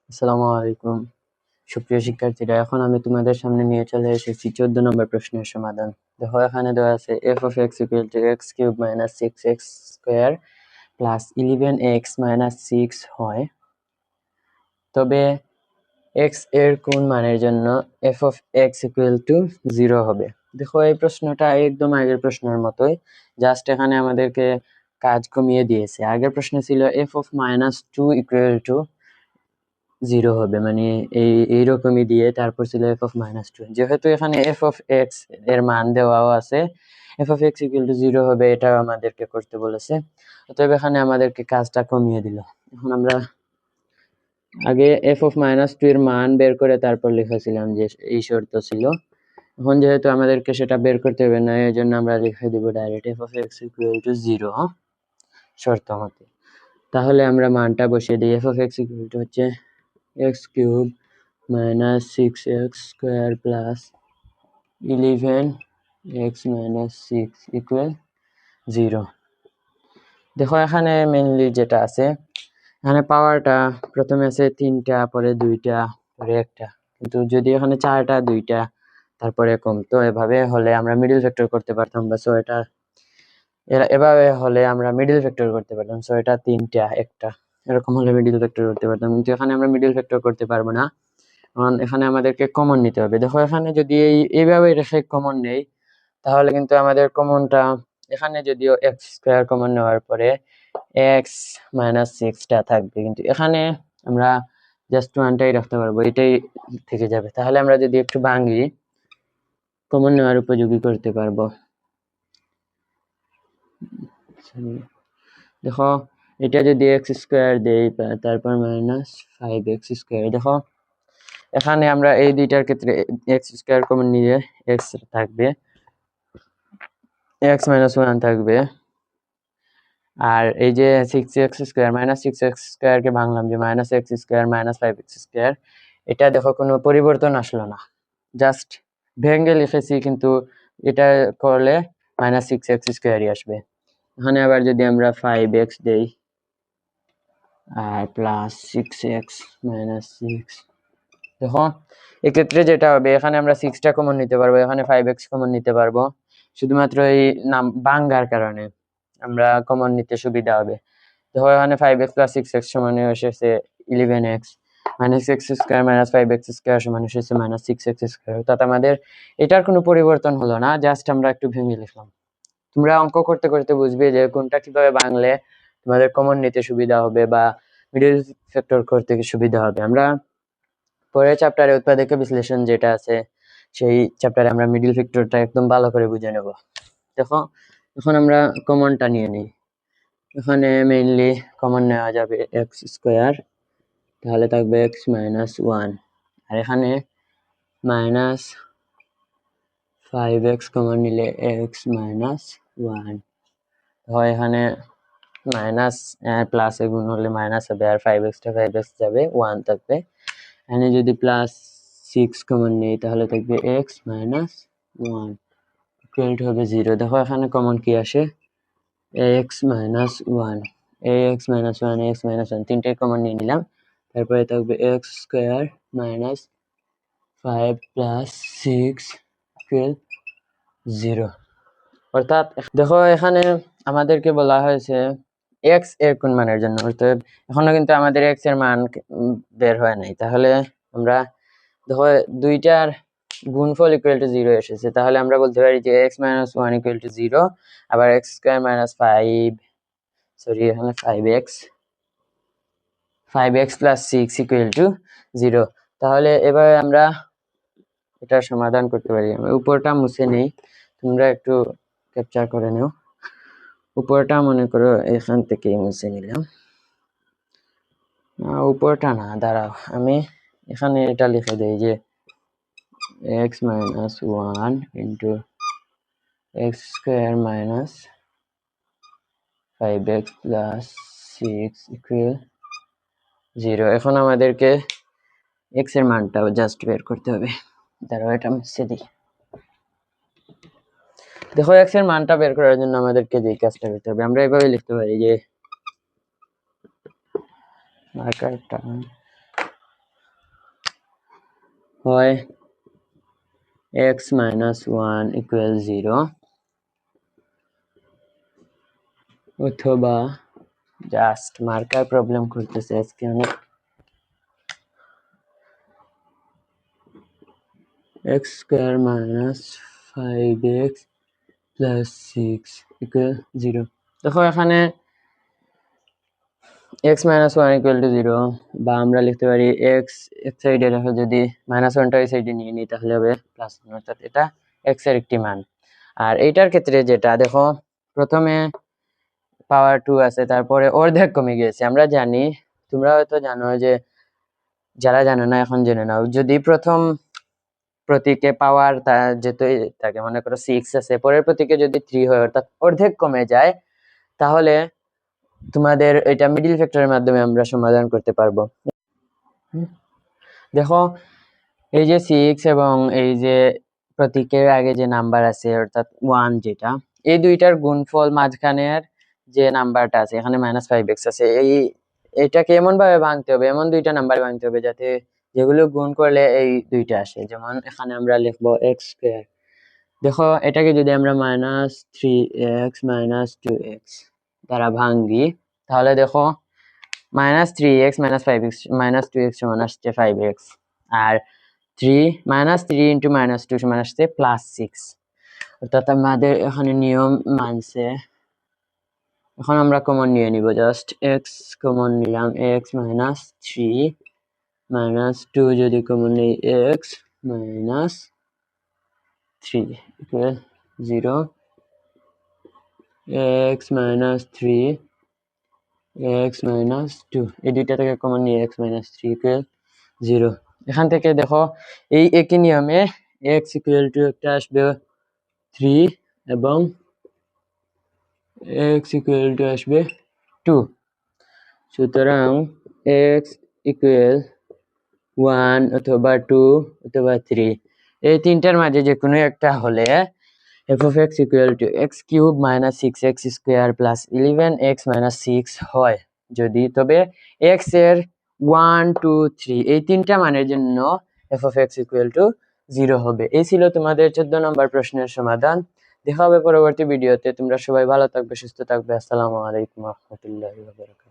আসসালামু আলাইকুম সুপ্রিয় শিক্ষার্থীরা, এখন আমি তোমাদের সামনে নিয়ে চলে এসেছি 14 নম্বর প্রশ্নের সমাধান। দেখো, এখানে দেওয়া আছে f of x equal to x cube minus 6x square plus 11x minus 6 হয়, তবে x এর কোন মানের জন্য f of x equal to 0 হবে। দেখো, এই প্রশ্নটা একদম আগের প্রশ্নের মতোই, জাস্ট এখানে আমাদেরকে কাজ কমিয়ে দিয়েছে। আগের প্রশ্ন ছিল f of minus 2 equal to 0 হবে, মানে এইরকমই দিয়ে তারপর ছিল f of minus 2। যেহেতু এখানে f of x এর মান দেওয়াও আছে, f of x equal to 0 হবে, এটাও আমাদেরকে করতে বলেছে। অতএব এখানে আমাদেরকে কাজটা কমিয়ে দিল। এখন আমরা আগে f of minus 2 এর মান বের করে তারপর লিখেছিলাম যে এই শর্ত ছিল। এখন যেহেতু আমাদেরকে সেটা বের করতে হবে না, এই জন্য আমরা লিখে দিব direct f of x equal to 0 শর্ত মতে। তাহলে আমরা মানটা বসিয়ে দিই। f of x equal to হচ্ছে x cube minus 6x square plus 11x minus 6 equal 0। দেখো, এখানে মেইনলি যেটা আছে, এখানে পাওয়ারটা প্রথমে আছে 3টা, পরে 2টা, পরে 1টা, কিন্তু যদি এখানে 4টা 2টা তারপরে কম, তো এভাবে হলে আমরা মিডল ফ্যাক্টর করতে পারতাম, বা সো এটা এভাবে হলে আমরা মিডল ফ্যাক্টর করতে পারতাম। সো এটা 3টা 1টা এরকম হলে মিডল ফ্যাক্টর করতে পারতাম, কিন্তু এখানে আমরা মিডল ফ্যাক্টর করতে পারবো না। এখানে আমাদেরকে কমন নিতে হবে। দেখো, এখানে যদি এইভাবে রেখে কমন নেই, তাহলে কিন্তু আমাদের কমনটা এখানে যদিও এক্স স্কোয়ার কমন নেওয়ার পরে এক্স মাইনাস 6টা থাকবে, কিন্তু এখানে আমরা জাস্ট ওয়ানটাই রাখতে পারবো, এটাই থেকে যাবে। তাহলে আমরা যদি একটু ভাঙি, কমন নেওয়ার উপযোগী করতে পারবো। দেখো, এটা যদি এক্স স্কোয়ার দেই, তারপর মাইনাস 5x স্কোয়ার, দেখো এখানে আমরা এই দুইটার ক্ষেত্রে এক্স স্কোয়ার কমন নিয়ে এক্স থাকবে, এক্স মাইনাস 1 থাকবে, আর এই যে 6x স্কোয়ার মাইনাস 6x স্কোয়ারকে ভাঙলাম যে minus x square minus 5x square, এটা দেখো কোনো পরিবর্তন আসলো না, জাস্ট ভেঙে লিখেছি, কিন্তু এটা করলে মাইনাস 6x স্কোয়ারই আসবে। এখানে আবার যদি আমরা 5x দেই আর প্লাস 6x মাইনাস 6, দেখো এক্ষেত্রে যেটা হবে, এখানে আমরা 6টা কমন নিতে পারবো, এখানে 5x কমন নিতে পারবো, শুধুমাত্র এই নাম ভাঙার কারণে আমরা কমন নিতে সুবিধা হবে। দেখো, এখানে 5x প্লাস 6x সমান এসেছে 11x, minus x square minus 5x square সমান এসেছে মাইনাস 6x স্কোয়ার। অর্থাৎ আমাদের এটার কোনো পরিবর্তন হলো না, জাস্ট আমরা একটু ভেঙে লিখলাম। তোমরা অঙ্ক করতে করতে বুঝবে যে কোনটা কিভাবে ভাঙলে তোমাদের কমন নিতে সুবিধা হবে বা মিডল ফ্যাক্টর করতে সুবিধা হবে। আমরা পরের চ্যাপ্টারে উৎপাদক বিশ্লেষণ যেটা আছে, সেই চ্যাপ্টারে আমরা মিডল ফ্যাক্টরটা একদম ভালো করে বুঝে নেব। দেখো, এখন আমরা কমনটা নিয়ে নিই। এখানে মেইনলি কমন নেওয়া যাবে এক্স স্কোয়ার, তাহলে থাকবে এক্স মাইনাস 1, আর এখানে মাইনাস 5x কমন নিলে এক্স মাইনাস 1 হয়, এখানে মাইনাস প্লাস গুণ হলে মাইনাস হবে, আর 5xটা 5x যাবে, 1 থাকবে। এখানে যদি প্লাস 6 কমন নেই, তাহলে থাকবে এক্স মাইনাস 1 ইকুয়াল টু হবে 0। দেখো, এখানে কমন কি আসে, x minus 1, x minus 1, x minus 1 তিনটাই কমন নিয়ে নিলাম। তারপরে থাকবে x square minus 5 plus 6 equal 0। অর্থাৎ দেখো, এখানে আমাদেরকে বলা হয়েছে এক্স এর কোন মানের জন্য, অর্থাৎ এখনো কিন্তু আমাদের এক্স এর মান বের হয় নাই। তাহলে আমরা দেখো দুইটার গুণফল ইকুয়াল টু 0 এসেছে, তাহলে আমরা বলতে পারি যে এক্স মাইনাস 1 ইকুয়াল টু 0, আবার এক্স স্কোয়ার মাইনাস 5, সরি এখানে 5x প্লাস 6 ইকুয়াল টু 0। তাহলে এবার আমরা এটার সমাধান করতে পারি। আমি উপরটা মুছে নেই, তোমরা একটু ক্যাপচার করে নাও। উপরটা মনে করো এখান থেকে মুছে নিলাম, উপরটা না, দাঁড়াও আমি এখানে এটা লিখে দেই যে x minus 1 into x square minus 5x plus 6 equal 0। এখন আমাদেরকে এক্স এর মানটাও জাস্ট বের করতে হবে, দাঁড়াও এটা মুছে দিই। দেখো, এক্স এর মানটা বের করার জন্য আমাদেরকে যে কাজটা করতে হবে, আমরা এভাবে লিখতে পারি যে মার্কারটা হয় x minus 1 equal 0 অথবা জাস্ট মার্কার প্রবলেম করতেছে আজকে অনেক x square minus 5x plus 6 equal 0 দেখো এখানে x minus 1 equal to 0 বা আমরা লিখতে পারি x সাইডে রেখে যদি -1টা এই সাইডে নিয়ে নিই তাহলে হবে +1 অর্থাৎ এটা x এর একটি মান। আর এইটার ক্ষেত্রে যেটা দেখো প্রথমে পাওয়ার 2 আছে তারপরে অর্ধেক কমে গিয়েছে। আমরা জানি, তোমরা হয়তো জানো, যে যারা জানো না এখন জেনে নাও, যদি প্রথম প্রতীকে পাওয়ার যেহেতু থাকে, মনে করো 6 আছে, পরের প্রতীকে যদি 3 হয় অর্থাৎ অর্ধেক কমে যায়, তাহলে তোমাদের এটা মিডল ফ্যাক্টরের মাধ্যমে আমরা সমাধান করতে পারবো। দেখো এই যে 6 এবং এই যে প্রতীকের আগে যে নাম্বার আছে অর্থাৎ 1, যেটা এই দুইটার গুণফল মাঝখানের যে নাম্বারটা আছে, এখানে -5x আছে, এটাকে এমন ভাবে ভাঙতে হবে, এমন দুইটা নাম্বার ভাঙতে হবে যাতে যেগুলো গুণ করলে এই দুইটা আসে। যেমন এখানে আমরা লিখবো x স্কয়ার। দেখো এটাকে যদি আমরা -3x - 2x দ্বারা ভাঙি তাহলে দেখো -3x - 5x - 2x সমান আসছে 5x, আর 3 - 3 × -2 সমান আসছে +6। অর্থাৎ আমাদের এখানে নিয়ম মানছে। এখন আমরা কমন নিয়ে নিব, জাস্ট x কমন নিলাম, x - 3 - 2 যদি কমন নেই x - 3 equal 0, x - 3 x - 2 এই দুইটা থেকে কমন নিয়ে x - 3 equal 0। এখান থেকে দেখো এই একই নিয়মে x equal to একটা আসবে 3 এবং x equal to আসবে 2। সুতরাং x equal 1 অথবা 2 অথবা 3, এই তিনটার মাঝে যে কোনো একটা হলে f of x equal to x³ - 6x square plus 11x - 6 হয় যদি, তবে x এর 1, 2, 3 এই তিনটা মানের জন্য f of x equal to 0 হবে। এই ছিল তোমাদের 14 নম্বর প্রশ্নের সমাধান। দেখা হবে পরবর্তী ভিডিওতে। তোমরা সবাই ভালো থাকবে, সুস্থ থাকবে। আসসালামু আলাইকুম ওয়া রাহমাতুল্লাহি ওয়া বারাকাতুহু।